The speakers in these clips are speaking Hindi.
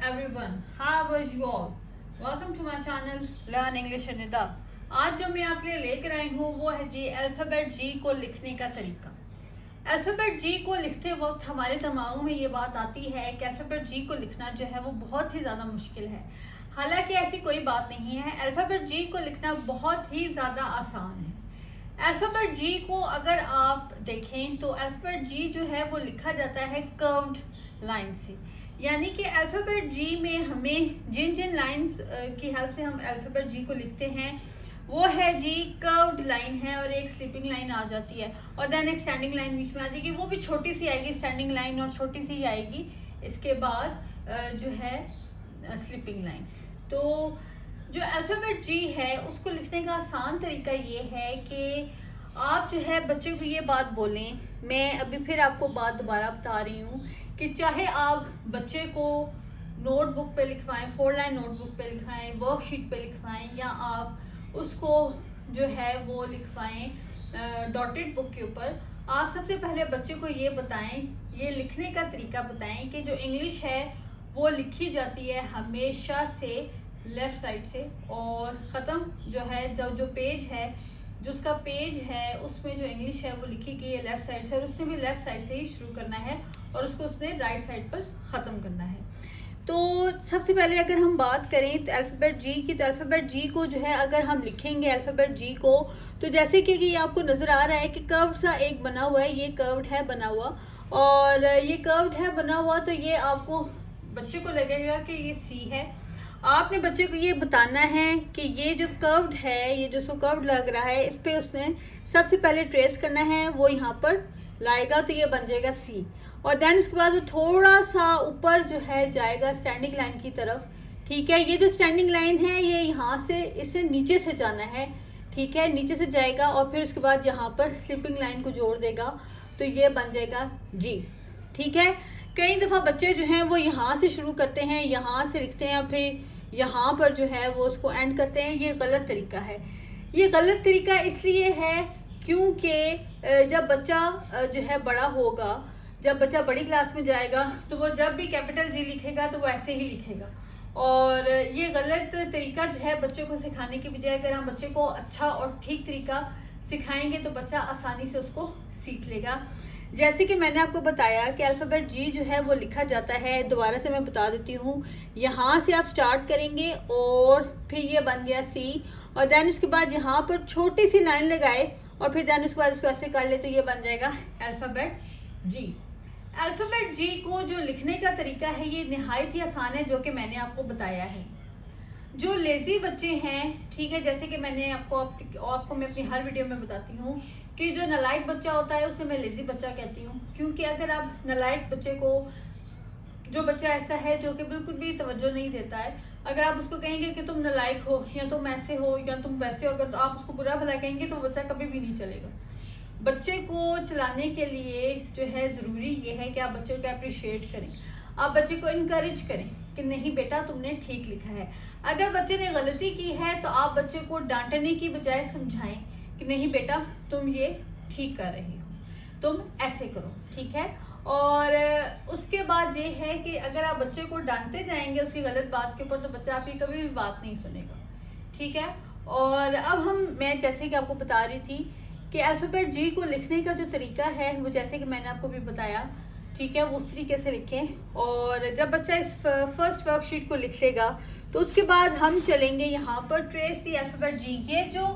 everyone, how was you all? Welcome to my channel Learn English with Nida। आज जो मैं आपके लिए लेकर आई हूँ वो है जी अल्फ़ाबेट जी को लिखने का तरीका। अल्फ़ाबेट जी को लिखते वक्त हमारे दिमाग में ये बात आती है कि अल्फ़ाबेट जी को लिखना जो है वो बहुत ही ज़्यादा मुश्किल है। हालांकि ऐसी कोई बात नहीं है, अल्फ़ाबेट जी को लिखना बहुत ही ज़्यादा आसान है। अल्फ़ाबेट जी को अगर आप देखें तो अल्फ़ाबेट जी जो है वो लिखा जाता है कर्व्ड लाइन से, यानी कि अल्फ़ाबेट जी में हमें जिन जिन लाइंस की हेल्प से हम अल्फ़ाबेट जी को लिखते हैं वो है जी कर्व्ड लाइन है, और एक स्लीपिंग लाइन आ जाती है, और देन एक स्टैंडिंग लाइन बीच में आ जाएगी, वो भी छोटी सी आएगी स्टैंडिंग लाइन और छोटी सी आएगी इसके बाद जो है स्लीपिंग लाइन। तो जो अल्फ़ाबेट जी है उसको लिखने का आसान तरीका ये है कि आप जो है बच्चे को ये बात बोलें। मैं अभी फिर आपको बात दोबारा बता रही हूँ कि चाहे आप बच्चे को नोटबुक पे लिखवाएं, 4 लाइन नोटबुक पे लिखवाएं, वर्कशीट पे लिखवाएं, या आप उसको जो है वो लिखवाएं डॉटेड बुक के ऊपर, आप सबसे पहले बच्चे को ये बताएं, ये लिखने का तरीका बताएं कि जो इंग्लिश है वो लिखी जाती है हमेशा से लेफ़्ट साइड से, और ख़त्म जो है जो पेज है, जो उसका पेज है उसमें जो इंग्लिश है वो लिखी गई है लेफ़्ट साइड से, और उसने भी लेफ़्ट साइड से ही शुरू करना है और उसको उसने राइट साइड पर ख़त्म करना है। तो सबसे पहले अगर हम बात करें तो अल्फ़ाबेट जी की, तो अल्फ़ाबेट जी को जो है अगर हम लिखेंगे अल्फ़ाबेट जी को, तो जैसे कि ये आपको नज़र आ रहा है कि कर्व्ड सा एक बना हुआ है, ये कर्व्ड है बना हुआ, और ये कर्व्ड है बना हुआ, तो ये आपको बच्चे को लगेगा कि ये सी है। आपने बच्चे को ये बताना है कि ये जो कर्व्ड है, ये जो कर्व्ड लग रहा है, इस पे उसने सबसे पहले ट्रेस करना है, वो यहाँ पर लाएगा तो ये बन जाएगा सी, और देन उसके बाद वो थोड़ा सा ऊपर जो है जाएगा स्टैंडिंग लाइन की तरफ। ठीक है, ये जो स्टैंडिंग लाइन है ये यहाँ से इससे नीचे से जाना है, ठीक है, नीचे से जाएगा और फिर उसके बाद यहाँ पर स्लीपिंग लाइन को जोड़ देगा तो ये बन जाएगा जी। ठीक है, कई दफ़ा बच्चे जो हैं वो यहाँ से शुरू करते हैं, यहाँ से लिखते हैं और फिर यहाँ पर जो है वो उसको एंड करते हैं। ये गलत तरीका है। ये गलत तरीका इसलिए है क्योंकि जब बच्चा जो है बड़ा होगा, जब बच्चा बड़ी क्लास में जाएगा तो वो जब भी कैपिटल जी लिखेगा तो वो ऐसे ही लिखेगा, और ये गलत तरीका जो है बच्चों को सिखाने की बजाय अगर हम बच्चे को अच्छा और ठीक तरीका सिखाएंगे तो बच्चा आसानी से उसको सीख लेगा। जैसे कि मैंने आपको बताया कि अल्फ़ाबेट जी जो है वो लिखा जाता है, दोबारा से मैं बता देती हूँ, यहाँ से आप स्टार्ट करेंगे और फिर ये बन गया सी, और देन उसके बाद यहाँ पर छोटी सी लाइन लगाए और फिर देन उसके बाद इसको ऐसे कर ले तो ये बन जाएगा अल्फ़ाबेट जी। अल्फ़ाबेट जी को जो लिखने का तरीका है ये नहायत ही आसान है, जो कि मैंने आपको बताया है। जो लेज़ी बच्चे हैं, ठीक है, जैसे कि मैंने आपको मैं अपनी हर वीडियो में बताती हूँ कि जो नालायक बच्चा होता है उसे मैं लेज़ी बच्चा कहती हूँ, क्योंकि अगर आप नालायक बच्चे को, जो बच्चा ऐसा है जो कि बिल्कुल भी तवज्जो नहीं देता है, अगर आप उसको कहेंगे कि तुम नालायक हो या तुम ऐसे हो या तुम वैसे हो, अगर तो आप उसको बुरा भला कहेंगे तो बच्चा कभी भी नहीं चलेगा। बच्चे को चलाने के लिए जो है ज़रूरी ये है कि आप बच्चे को अप्रिशिएट करें, आप बच्चे को इनकरेज करें कि नहीं बेटा तुमने ठीक लिखा है। अगर बच्चे ने गलती की है तो आप बच्चे को डांटने की बजाय समझाएं कि नहीं बेटा तुम ये ठीक कर रहे हो, तुम ऐसे करो, ठीक है। और उसके बाद ये है कि अगर आप बच्चे को डांटते जाएंगे उसकी गलत बात के ऊपर तो बच्चा आपकी कभी भी बात नहीं सुनेगा, ठीक है। और अब मैं जैसे कि आपको बता रही थी कि अल्फ़ाबेट जी को लिखने का जो तरीका है वो जैसे कि मैंने आपको भी बताया, ठीक है, वो उस तरीके से लिखें। और जब बच्चा इस फर्स्ट वर्कशीट को लिख लेगा तो उसके बाद हम चलेंगे यहाँ पर ट्रेस दी अल्फ़ाबेट जी। ये जो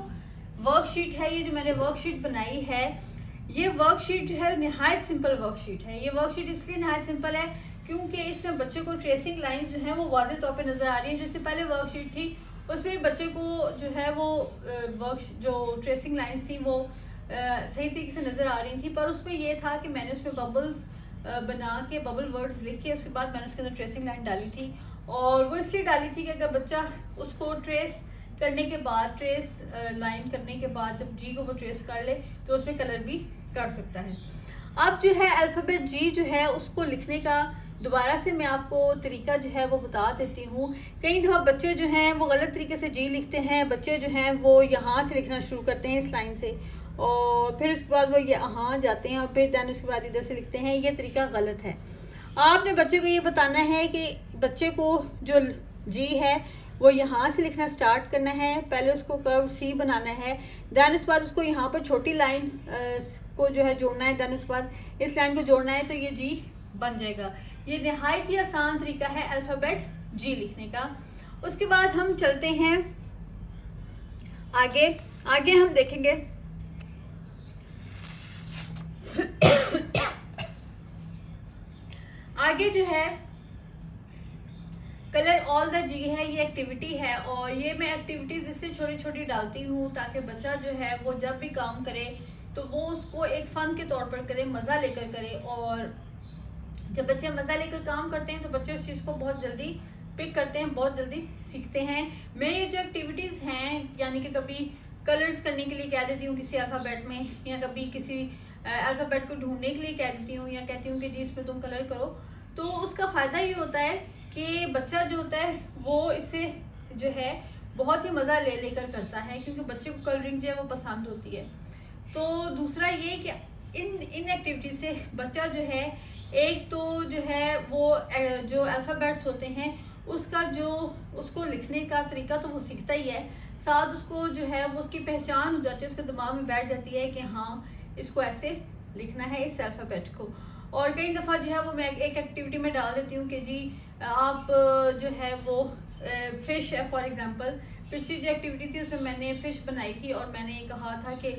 वर्कशीट है, ये जो मैंने वर्कशीट बनाई है, ये वर्कशीट जो है नहायत सिंपल वर्कशीट है। ये वर्कशीट इसलिए नहायत सिंपल है क्योंकि इसमें बच्चे को ट्रेसिंग लाइंस जो है वो वाज़ेह तौर पे नज़र आ रही है। जिससे पहले वर्कशीट थी उसमें बच्चे को जो है वो जो ट्रेसिंग लाइंस थी वो सही तरीके से नज़र आ रही थी, पर उसमें ये था कि मैंने उसमें बबल्स बना के बबल वर्ड्स लिख के उसके बाद मैंने उसके अंदर ट्रेसिंग लाइन डाली थी, और वो इसलिए डाली थी कि अगर बच्चा उसको ट्रेस करने के बाद, ट्रेस लाइन करने के बाद जब जी को वो ट्रेस कर ले तो उसमें कलर भी कर सकता है। अब जो है अल्फ़ाबेट जी जो है उसको लिखने का दोबारा से मैं आपको तरीका जो है वो बता देती हूँ। कई दफ़ा बच्चे जो हैं वो गलत तरीके से जी लिखते हैं। बच्चे जो हैं वो यहाँ से लिखना शुरू करते हैं इस लाइन से, और फिर उसके बाद वो यहाँ जाते हैं और फिर दैन उसके बाद इधर से लिखते हैं। ये तरीका गलत है। आपने बच्चे को ये बताना है कि बच्चे को जो जी है वो यहाँ से लिखना स्टार्ट करना है। पहले उसको कर्व सी बनाना है, देन उसके बाद उसको यहाँ पर छोटी लाइन को जो है जोड़ना है, देन उसके बाद इस लाइन को जोड़ना है, तो ये जी बन जाएगा। ये नहायत ही आसान तरीका है अल्फ़ाबेट जी लिखने का। उसके बाद हम चलते हैं आगे। आगे हम देखेंगे आगे जो है कलर ऑल द जी है, ये एक्टिविटी है और ये मैं एक्टिविटीज इसलिए छोटी छोटी डालती हूँ ताकि बच्चा जो है वो जब भी काम करे तो वो उसको एक फन के तौर पर करे, मज़ा लेकर करे। और जब बच्चे मज़ा लेकर काम करते हैं तो बच्चे उस चीज़ को बहुत जल्दी पिक करते हैं, बहुत जल्दी सीखते हैं। मैं ये जो एक्टिविटीज़ हैं यानी कि कभी कलर्स करने के लिए कह देती हूँ किसी अल्फ़ाबेट में, या कभी किसी अल्फ़ाबेट को ढूंढने के लिए कह देती हूँ, या कहती हूँ कि जी इस पर तुम कलर करो, तो उसका फ़ायदा ये होता है कि बच्चा जो होता है वो इससे जो है बहुत ही मज़ा ले लेकर करता है, क्योंकि बच्चे को कलरिंग जो है वो पसंद होती है। तो दूसरा ये कि इन एक्टिविटी से बच्चा जो है एक तो जो है वो जो अल्फ़ाबेट्स होते हैं उसका जो उसको लिखने का तरीका तो वो सीखता ही है, साथ उसको जो है वो उसकी पहचान हो जाती है, उसके दिमाग में बैठ जाती है कि हाँ इसको ऐसे लिखना है इस अल्फ़ाबेट को। और कई दफ़ा जो है वो मैं एक एक्टिविटी में डाल देती हूँ कि जी आप जो है वो फ़िश है, फॉर एग्ज़ाम्पल पिछली जो एक्टिविटी थी उसमें मैंने फ़िश बनाई थी और मैंने कहा था कि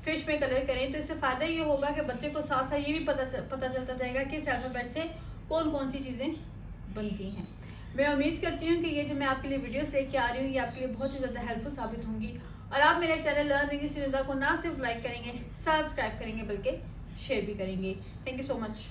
फ़िश में कलर करें। तो इससे फ़ायदा ये होगा कि बच्चे को साथ साथ ये भी पता चलता जाएगा कि इस अल्फ़ाबेट से कौन कौन सी चीज़ें बनती हैं। मैं उम्मीद करती हूँ कि ये जो मैं आपके लिए वीडियोस लेके आ रही हूँ ये आपके लिए बहुत ही ज़्यादा हेल्पफुल साबित होंगी और आप मेरे चैनल लर्न इंग्लिश को ना सिर्फ लाइक करेंगे, सब्सक्राइब करेंगे बल्कि शेयर भी करेंगे। Thank you so much.